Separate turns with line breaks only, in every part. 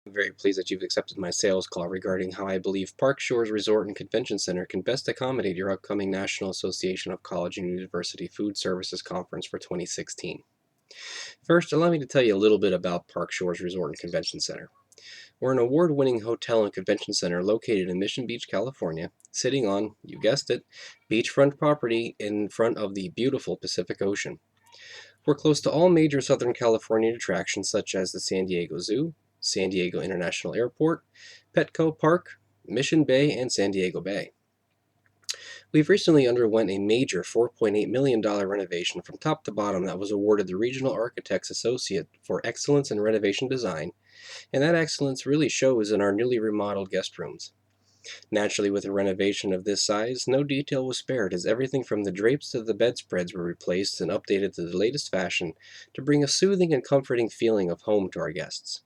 I'm very pleased that you've accepted my sales call regarding how I believe Park Shores Resort and Convention Center can best accommodate your upcoming National Association of College and University Food Services Conference for 2016. First, allow me to tell you a little bit about Park Shores Resort and Convention Center. We're an award-winning hotel and convention center located in Mission Beach, California, sitting on, you guessed it, beachfront property in front of the beautiful Pacific Ocean. We're close to all major Southern California attractions such as the San Diego Zoo, San Diego International Airport, Petco Park, Mission Bay, and San Diego Bay. We've recently underwent a major $4.8 million renovation from top to bottom that was awarded the Regional Architects Associate for excellence in renovation design, and that excellence really shows in our newly remodeled guest rooms. Naturally, with a renovation of this size, no detail was spared as everything from the drapes to the bedspreads were replaced and updated to the latest fashion to bring a soothing and comforting feeling of home to our guests.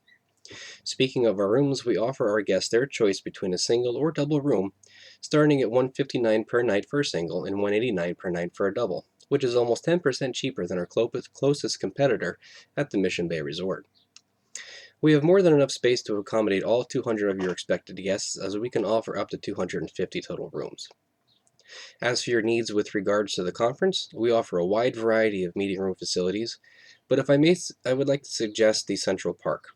Speaking of our rooms, we offer our guests their choice between a single or double room, starting at $159 per night for a single and $189 per night for a double, which is almost 10% cheaper than our closest competitor at the Mission Bay Resort. We have more than enough space to accommodate all 200 of your expected guests, as we can offer up to 250 total rooms. As for your needs with regards to the conference, we offer a wide variety of meeting room facilities, but if I may, I would like to suggest the Central Park.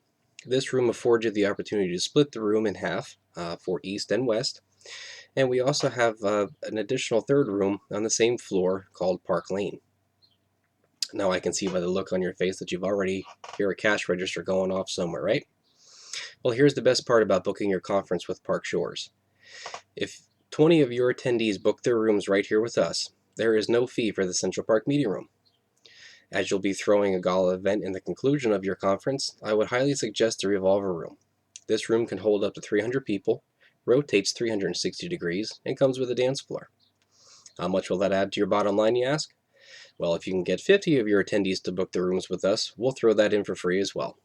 This room affords you the opportunity to split the room in half for east and west, and we also have an additional third room on the same floor called Park Lane. Now I can see by the look on your face that you've already hear a cash register going off somewhere, right? Well, here's the best part about booking your conference with Park Shores. If 20 of your attendees book their rooms right here with us, there is no fee for the Central Park Meeting Room. As you'll be throwing a gala event in the conclusion of your conference, I would highly suggest the Revolver Room. This room can hold up to 300 people, rotates 360 degrees, and comes with a dance floor. How much will that add to your bottom line, you ask? Well, if you can get 50 of your attendees to book their rooms with us, we'll throw that in for free as well.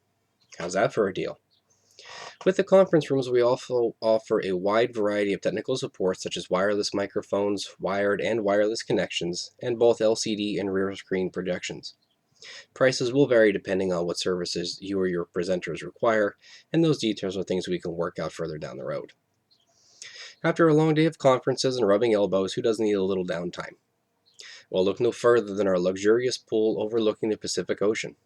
How's that for a deal? With the conference rooms, we also offer a wide variety of technical support such as wireless microphones, wired and wireless connections, and both LCD and rear screen projections. Prices will vary depending on what services you or your presenters require, and those details are things we can work out further down the road. After a long day of conferences and rubbing elbows, who doesn't need a little downtime? Well, look no further than our luxurious pool overlooking the Pacific Ocean.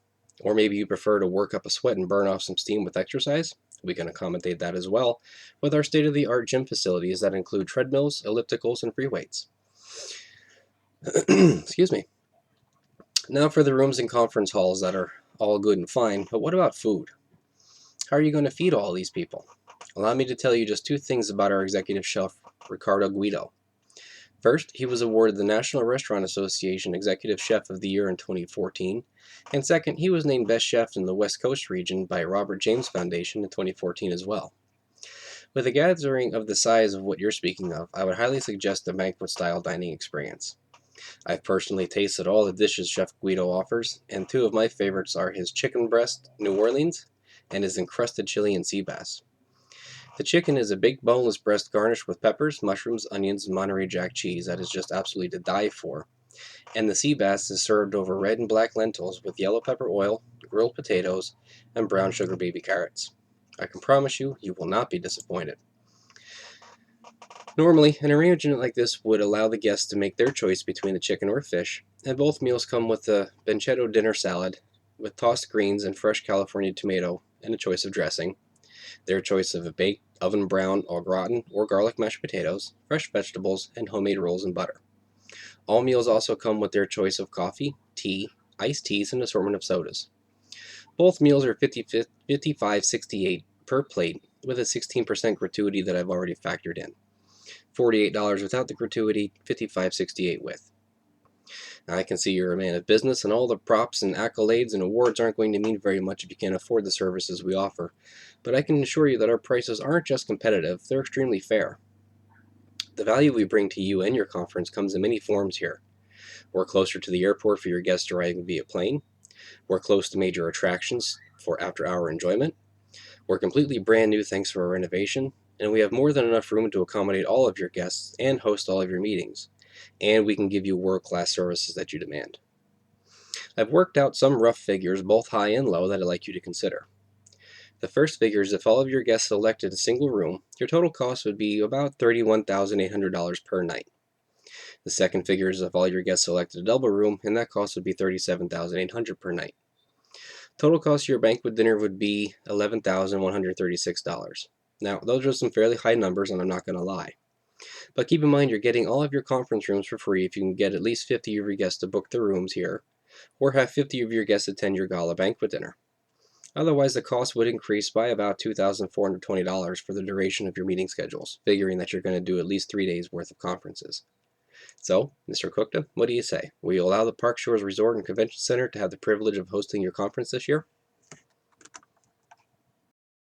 Or maybe you prefer to work up a sweat and burn off some steam with exercise? We can accommodate that as well with our state-of-the-art gym facilities that include treadmills, ellipticals, and free weights. Excuse me. Now for the rooms and conference halls that are all good and fine, but what about food? How are you going to feed all these people? Allow me to tell you just two things about our executive chef, Ricardo Guido. First, he was awarded the National Restaurant Association Executive Chef of the Year in 2014, and second, he was named Best Chef in the West Coast region by Robert James Foundation in 2014 as well. With a gathering of the size of what you're speaking of, I would highly suggest a banquet-style dining experience. I've personally tasted all the dishes Chef Guido offers, and two of my favorites are his chicken breast New Orleans and his encrusted Chilean sea bass. The chicken is a big boneless breast garnished with peppers, mushrooms, onions, and Monterey Jack cheese that is just absolutely to die for. And the sea bass is served over red and black lentils with yellow pepper oil, grilled potatoes, and brown sugar baby carrots. I can promise you, you will not be disappointed. Normally, an arrangement like this would allow the guests to make their choice between the chicken or fish, and both meals come with a pancetto dinner salad with tossed greens and fresh California tomato and a choice of dressing, their choice of a baked, oven brown, au gratin, or garlic mashed potatoes, fresh vegetables, and homemade rolls and butter. All meals also come with their choice of coffee, tea, iced teas, and assortment of sodas. Both meals are $55.68 per plate with a 16% gratuity that I've already factored in. $48 without the gratuity, $55.68 with. Now, I can see you're a man of business, and all the props and accolades and awards aren't going to mean very much if you can't afford the services we offer. But I can assure you that our prices aren't just competitive, they're extremely fair. The value we bring to you and your conference comes in many forms here. We're closer to the airport for your guests arriving via plane. We're close to major attractions for after-hour enjoyment. We're completely brand new thanks to our renovation, and we have more than enough room to accommodate all of your guests and host all of your meetings. And we can give you world-class services that you demand. I've worked out some rough figures, both high and low, that I'd like you to consider. The first figure is if all of your guests selected a single room, your total cost would be about $31,800 per night. The second figure is if all your guests selected a double room, and that cost would be $37,800 per night. Total cost of your banquet dinner would be $11,136. Now, those are some fairly high numbers, and I'm not going to lie. But keep in mind you're getting all of your conference rooms for free if you can get at least 50 of your guests to book the rooms here, or have 50 of your guests attend your gala banquet dinner. Otherwise, the cost would increase by about $2,420 for the duration of your meeting schedules, figuring that you're going to do at least 3 days worth of conferences. So, Mr. Cookta, what do you say? Will you allow the Park Shores Resort and Convention Center to have the privilege of hosting your conference this year?